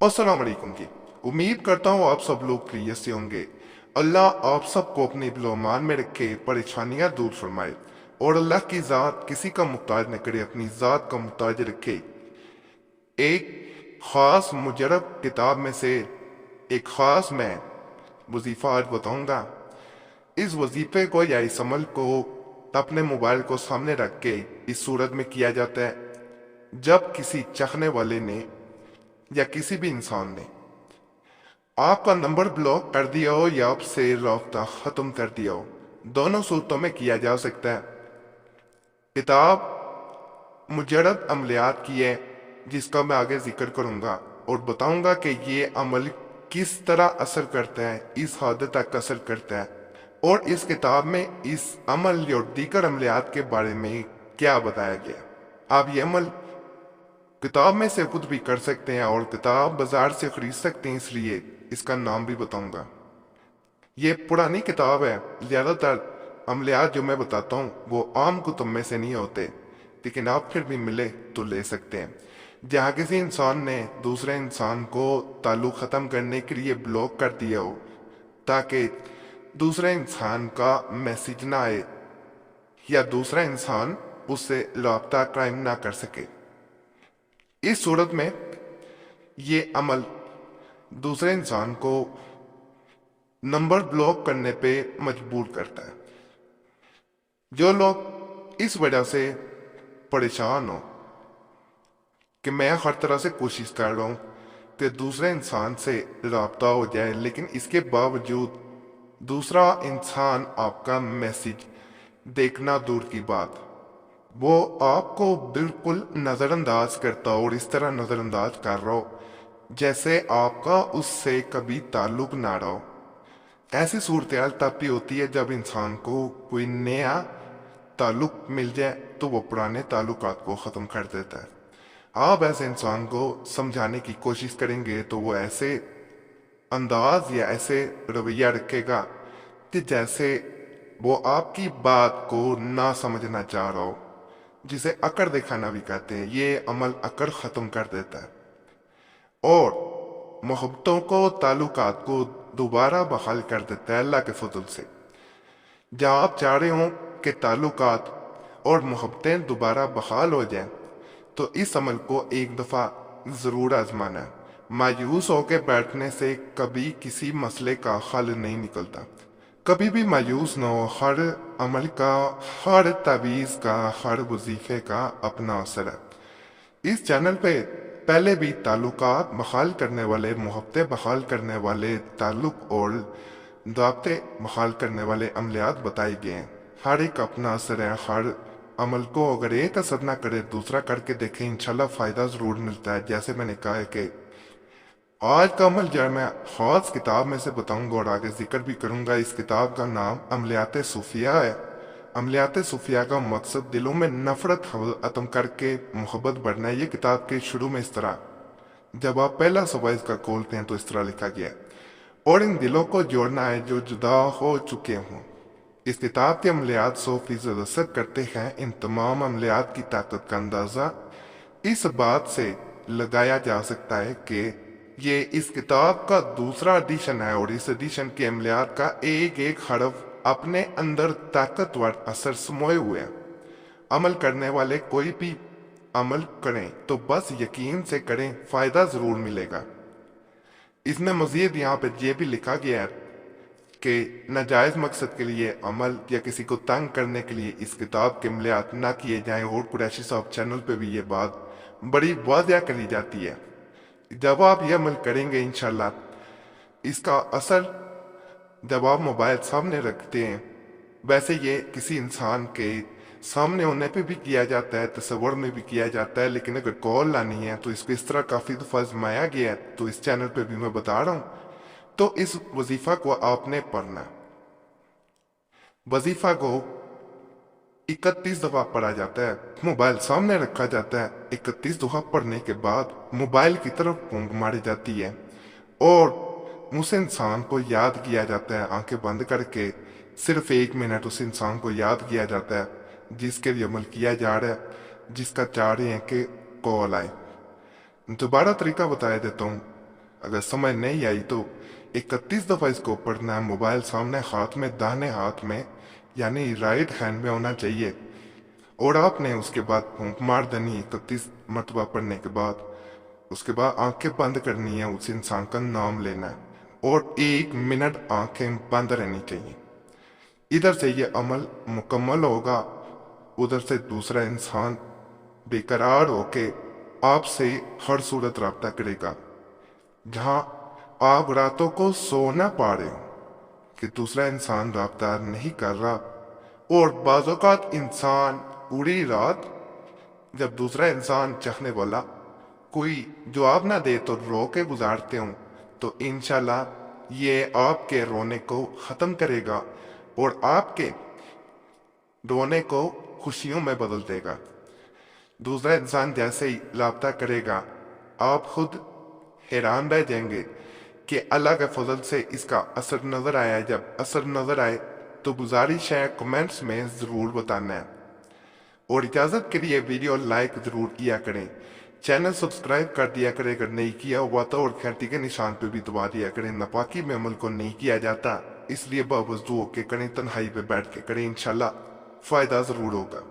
अस्सलाम वालेकुम जी। उम्मीद करता हूँ आप सब लोग खैरियत से होंगे। अल्लाह आप सबको अपने बिलोमान में रखे, परेशानियां दूर फरमाए और अल्लाह की ज़ात किसी का मुहताज न करे, अपनी ज़ात का मुहताज रखे। एक ख़ास मुजरब किताब में से एक ख़ास मैं वजीफ़ा आज बताऊंगा। इस वजीफे को या इस अमल को अपने मोबाइल को सामने रख के इस सूरत में किया जाता है जब किसी चाहने वाले ने या किसी भी इंसान ने आपका नंबर ब्लॉक कर दिया हो या आपसे राब्ता खत्म कर दिया हो। दोनों सूरतों में किया जा सकता है। किताब मुजरद अमलियात की है जिसका मैं आगे जिक्र करूंगा और बताऊंगा कि ये अमल किस तरह असर करता है, इस हद तक असर करता है और इस किताब में इस अमल और दीगर अमलियात के बारे में क्या बताया गया। आप ये अमल किताब में से खुद भी कर सकते हैं और किताब बाजार से खरीद सकते हैं, इसलिए इसका नाम भी बताऊंगा। ये पुरानी किताब है। ज्यादातर अमलियात जो मैं बताता हूँ वो आम कुतुब में से नहीं होते, लेकिन आप फिर भी मिले तो ले सकते हैं। जहाँ किसी इंसान ने दूसरे इंसान को ताल्लुक ख़त्म करने के लिए ब्लॉक कर दिया हो ताकि दूसरे इंसान का मैसेज ना आए या दूसरा इंसान उससे राब्ता कायम ना कर सके। इस सूरत में ये अमल दूसरे इंसान को नंबर ब्लॉक करने पे मजबूर करता है। जो लोग इस वजह से परेशान हो कि मैं हर तरह से कोशिश कर रहा हूं कि दूसरे इंसान से राब्ता हो जाए, लेकिन इसके बावजूद दूसरा इंसान आपका मैसेज देखना दूर की बात, वो आपको बिल्कुल नज़रअंदाज करता हो और इस तरह नज़रअंदाज कर रहा हो जैसे आपका उससे कभी ताल्लुक ना रहा हो। ऐसी सूरत हाल तब भी होती है जब इंसान को कोई नया ताल्लुक मिल जाए तो वो पुराने ताल्लुकात को ख़त्म कर देता है। आप ऐसे इंसान को समझाने की कोशिश करेंगे तो वो ऐसे अंदाज या ऐसे रवैया रखेगा कि जैसे वो आपकी बात को ना समझना चाह रहा हो, जिसे अकड़ दिखाना भी कहते हैं। ये अमल अकड़ ख़त्म कर देता है और मोहब्बतों को, ताल्लुकात को दोबारा बहाल कर देता है अल्लाह के फजल से। जहाँ आप चाह रहे हो कि ताल्लुकात और मोहब्बतें दोबारा बहाल हो जाएं, तो इस अमल को एक दफ़ा ज़रूर आजमाना है। मायूस होकर बैठने से कभी किसी मसले का हल नहीं निकलता। कभी भी मायूस न हो। हर अमल का, हर तावीज़ का, हर वजीफे का अपना असर है। इस चैनल पे पहले भी ताल्लुकात बहाल करने वाले, मोहब्बतें बहाल करने वाले, ताल्लुक और दावते बहाल करने वाले अमलियात बताए गए हैं। हर एक अपना असर है। हर अमल को अगर एक असर ना करे, दूसरा करके देखें, इंशाल्लाह फ़ायदा ज़रूर मिलता है। जैसे मैंने कहा है कि आज का अमल जो है मैं ख़ास किताब में से बताऊंगा और आगे जिक्र भी करूंगा। इस किताब का नाम अमलियात सूफिया है। अमलियात सूफिया का मकसद दिलों में नफरत खत्म करके मोहब्बत बढ़ना है। ये किताब के शुरू में इस तरह, जब आप पहला सफा इसका खोलते हैं तो इस तरह लिखा गया, और इन दिलों को जोड़ना है जो जुदा हो चुके हों। इस किताब के अमलियात 100% असर करते हैं। इन तमाम अमलियात की ताकत का अंदाज़ा इस बात से लगाया जा सकता है कि ये इस किताब का दूसरा एडिशन है और इस एडिशन के अमलियात का एक एक हरफ अपने अंदर ताकतवर असर समोए हुए हैं। अमल करने वाले कोई भी अमल करें तो बस यकीन से करें, फ़ायदा ज़रूर मिलेगा। इसमें मज़ीद यहाँ पे ये भी लिखा गया है कि नाजायज़ मकसद के लिए अमल या किसी को तंग करने के लिए इस किताब के अमलियात ना किए जाएं। और कुरैशी साहब चैनल पे भी ये बात बड़ी वाज़ह करी जाती है। जब आप ये अमल करेंगे इंशाल्लाह इसका असर जब आप मोबाइल सामने रखते हैं, वैसे ये किसी इंसान के सामने होने पे भी किया जाता है, तस्वर में भी किया जाता है, लेकिन अगर कॉल लानी है तो इसको इस तरह काफ़ी दफ़ा आजमाया गया है। तो इस चैनल पे भी मैं बता रहा हूँ। तो इस वजीफा को आपने पढ़ना। वजीफा को 31 दफ़ा पढ़ा जाता है, मोबाइल सामने रखा जाता है। 31 दफ़ा पढ़ने के बाद मोबाइल की तरफ फूंक मारी जाती है और उस इंसान को याद किया जाता है, आंखें बंद करके सिर्फ 1 मिनट उस इंसान को याद किया जाता है जिसके लिए अमल किया जा रहा है, जिसका चाह रहे हैं कि कॉल आए। दोबारा तरीका बताया देता हूँ। अगर समझ नहीं आई तो 31 दफा इसको पढ़ना है। मोबाइल सामने हाथ में, दाहिने हाथ में, यानी राइट हैंड में होना चाहिए। और आपने उसके बाद फूंक मार देनी 31 मरतबा पढ़ने के बाद। उसके बाद आंखें बंद करनी है, उस इंसान का नाम लेना है और 1 मिनट आंखें बंद रहनी चाहिए। इधर से ये अमल मुकम्मल होगा, उधर से दूसरा इंसान बेकरार होके आपसे हर सूरत रब्ता करेगा। जहां आप रातों को सो ना पा रहे हो कि दूसरा इंसान रब्ता नहीं कर रहा, और बाज़-औक़ात इंसान पूरी रात जब दूसरा इंसान चाहने वाला कोई जवाब ना दे तो रो के गुजारते हो, तो इंशाल्लाह ये आपके रोने को ख़त्म करेगा और आपके रोने को खुशियों में बदल देगा। दूसरा इंसान जैसे ही रब्ता करेगा, आप खुद हैरान रह जाएंगे कि अल्लाह के फजल से इसका असर नज़र आया। जब असर नज़र आए तो गुजारिश है कमेंट्स में ज़रूर बताना है, और इजाज़त के लिए वीडियो लाइक ज़रूर किया करें, चैनल सब्सक्राइब कर दिया करें अगर नहीं किया हुआ तो, और घंटी के निशान पे भी दबा दिया करें। नापाकी में अमल को नहीं किया जाता, इसलिए बावजूद के करें, तन्हाई पे बैठ के करें, इंशाल्लाह फ़ायदा ज़रूर होगा।